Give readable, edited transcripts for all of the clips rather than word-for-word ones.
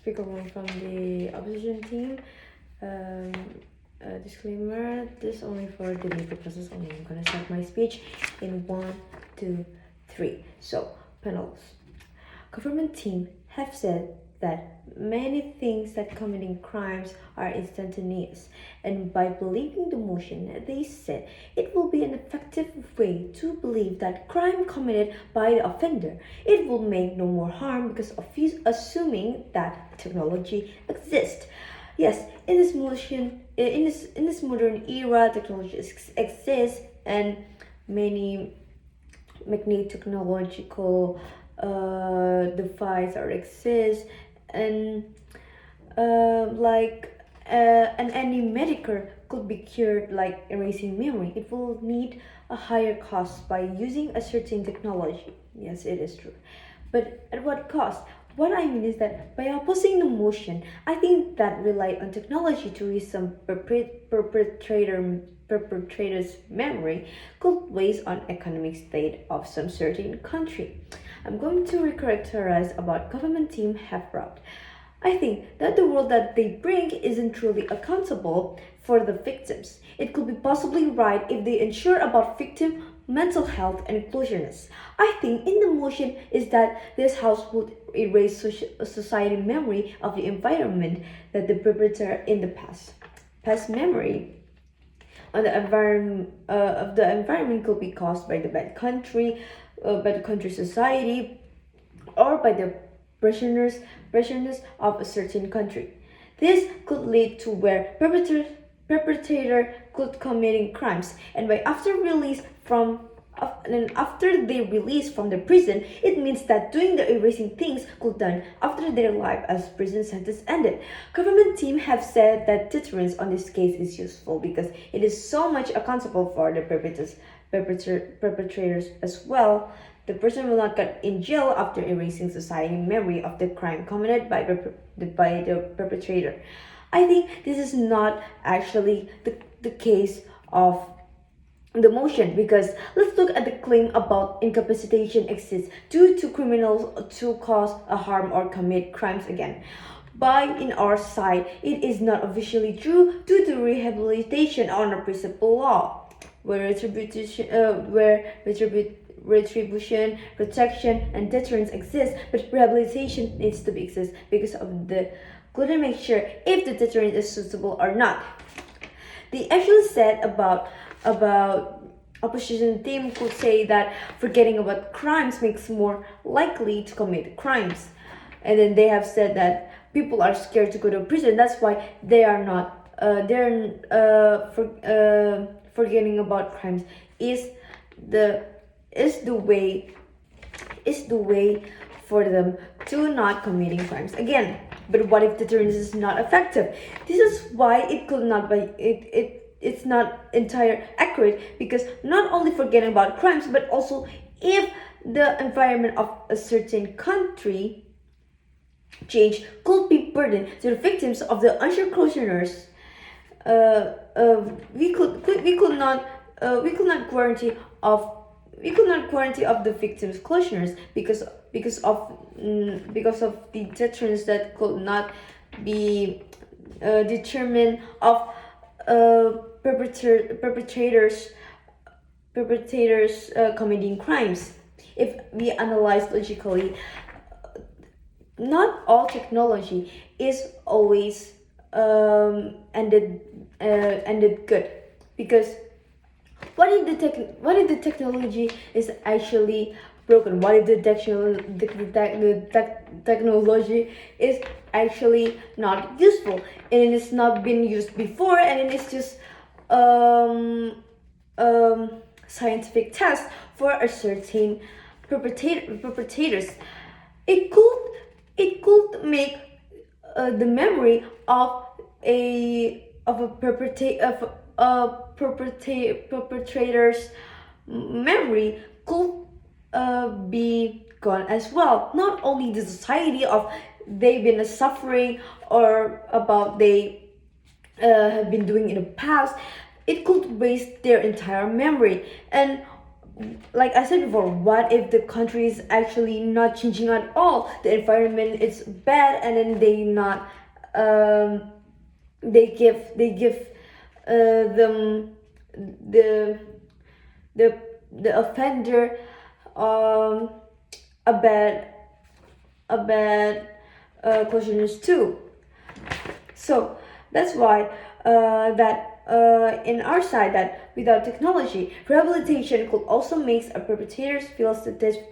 speaker one from the opposition team. Um, Disclaimer: this only for debate purposes only. I'm gonna start my speech in 1, 2, 3. So, panels. Government team have said that many things that committing crimes are instantaneous, and by believing the motion, they said it will be an effective way to believe that crime committed by the offender. It will make no more harm because of assuming that technology exists. Yes, in this motion, in this modern era, technology exists, and many technological device or exist, and and any medical could be cured like erasing memory. It will need a higher cost by using a certain technology. Yes, it is true, but at what cost? What I mean is that by opposing the motion, I think that rely on technology to erase some perpetrator's memory could weigh on economic state of some certain country. I'm going to recharacterize about government team have brought. I think that the world that they bring isn't truly accountable for the victims. It could be possibly right if they ensure about victim mental health and inclusiveness. I think in the motion is that this house would erase society memory of the environment that the perpetrator in the past memory on the environment of the environment could be caused by the bad country society, or by the prisoners of a certain country. This could lead to where perpetrator could committing crimes, and by after they release from the prison, it means that doing the erasing things could done after their life as prison sentence ended. Government team have said that deterrence on this case is useful because it is so much accountable for the perpetrators as well. The person will not get in jail after erasing society memory of the crime committed by the perpetrator. I think this is not actually the case of the motion, because let's look at the claim about incapacitation exists due to criminals to cause a harm or commit crimes again. By in our side, it is not officially true due to rehabilitation under principle law, where retribution, protection, and deterrence exist, but rehabilitation needs to exist because of the couldn't make sure if the deterrent is suitable or not. They actually said about opposition team could say that forgetting about crimes makes more likely to commit crimes, and then they have said that people are scared to go to prison. That's why they are not forgetting about crimes is the way for them to not committing crimes again. But what if deterrence is not effective? This is why it could not be it's not entire accurate, because not only forgetting about crimes, but also if the environment of a certain country change could be burden to the victims of the unsure questioners. We could not guarantee of the victims' closures because of the deterrence that could not be determined of perpetrators committing crimes. If we analyze logically, not all technology is always ended good, because what if the technology is actually broken? What if the technology is actually not useful and it is not been used before, and it is just scientific test for a certain perpetrators? It could make the memory of a perpetrator's memory could be gone as well. Not only the society of they've been suffering or about they have been doing in the past, it could waste their entire memory. And like I said before, what if the country is actually not changing at all? The environment is bad, and then um, they give them the the offender um, a bad questionnaires too. So that's why in our side that without technology, rehabilitation could also make a perpetrators feel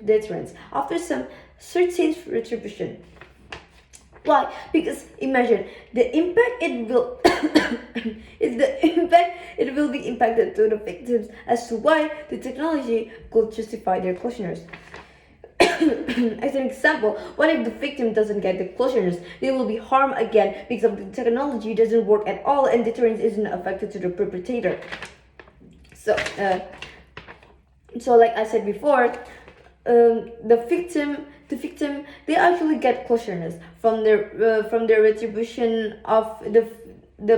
deterrence after some certain retribution. Why? Because imagine the impact it will is the impact it will be impacted to the victims as to why the technology could justify their questionnaires. As an example, what if the victim doesn't get the closures? They will be harmed again because the technology doesn't work at all and deterrence isn't affected to the perpetrator. So, like I said before, the victim, they actually get closeness from their retribution of the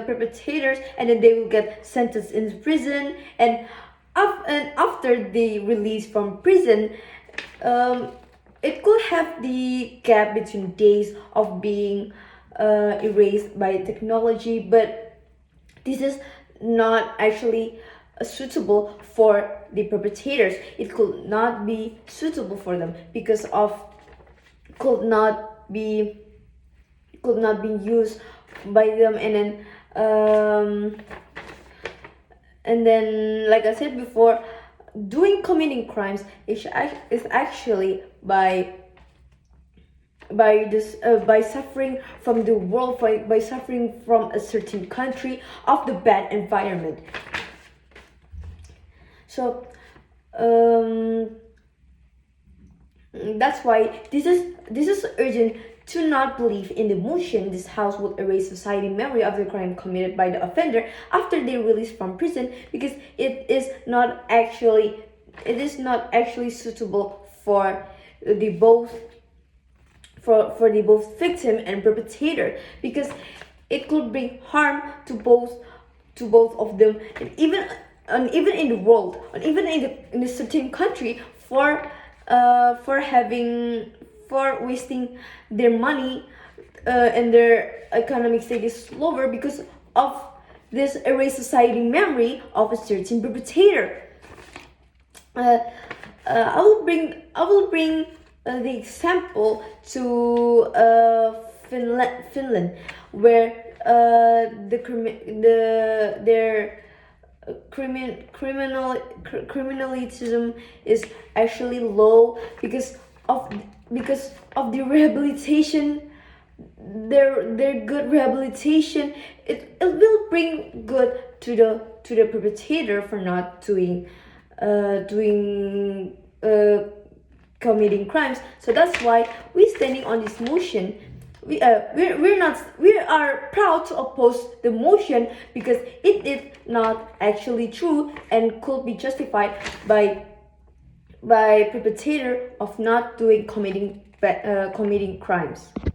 perpetrators, and then they will get sentenced in prison, and after they release from prison, it could have the gap between days of being erased by technology, but this is not actually suitable for the perpetrators. It could not be suitable for them because of could not be used by them, and then like I said before, committing crimes is actually by suffering from the world, by suffering from a certain country of the bad environment. So that's why this is urgent to not believe in the motion this house will erase society memory of the crime committed by the offender after they release from prison, because it is not actually suitable for the both victim and perpetrator, because it could bring harm to both of them, and even in the world, and even in a certain country, for wasting their money, and their economic state is lower because of this erased society memory of a certain perpetrator. I will bring the example to Finland, where their criminalism is actually low because of the rehabilitation. Their good rehabilitation, it will bring good to the perpetrator for not committing crimes. So that's why we standing on this motion. We are proud to oppose the motion because it is not actually true and could be justified by perpetrator of not committing crimes.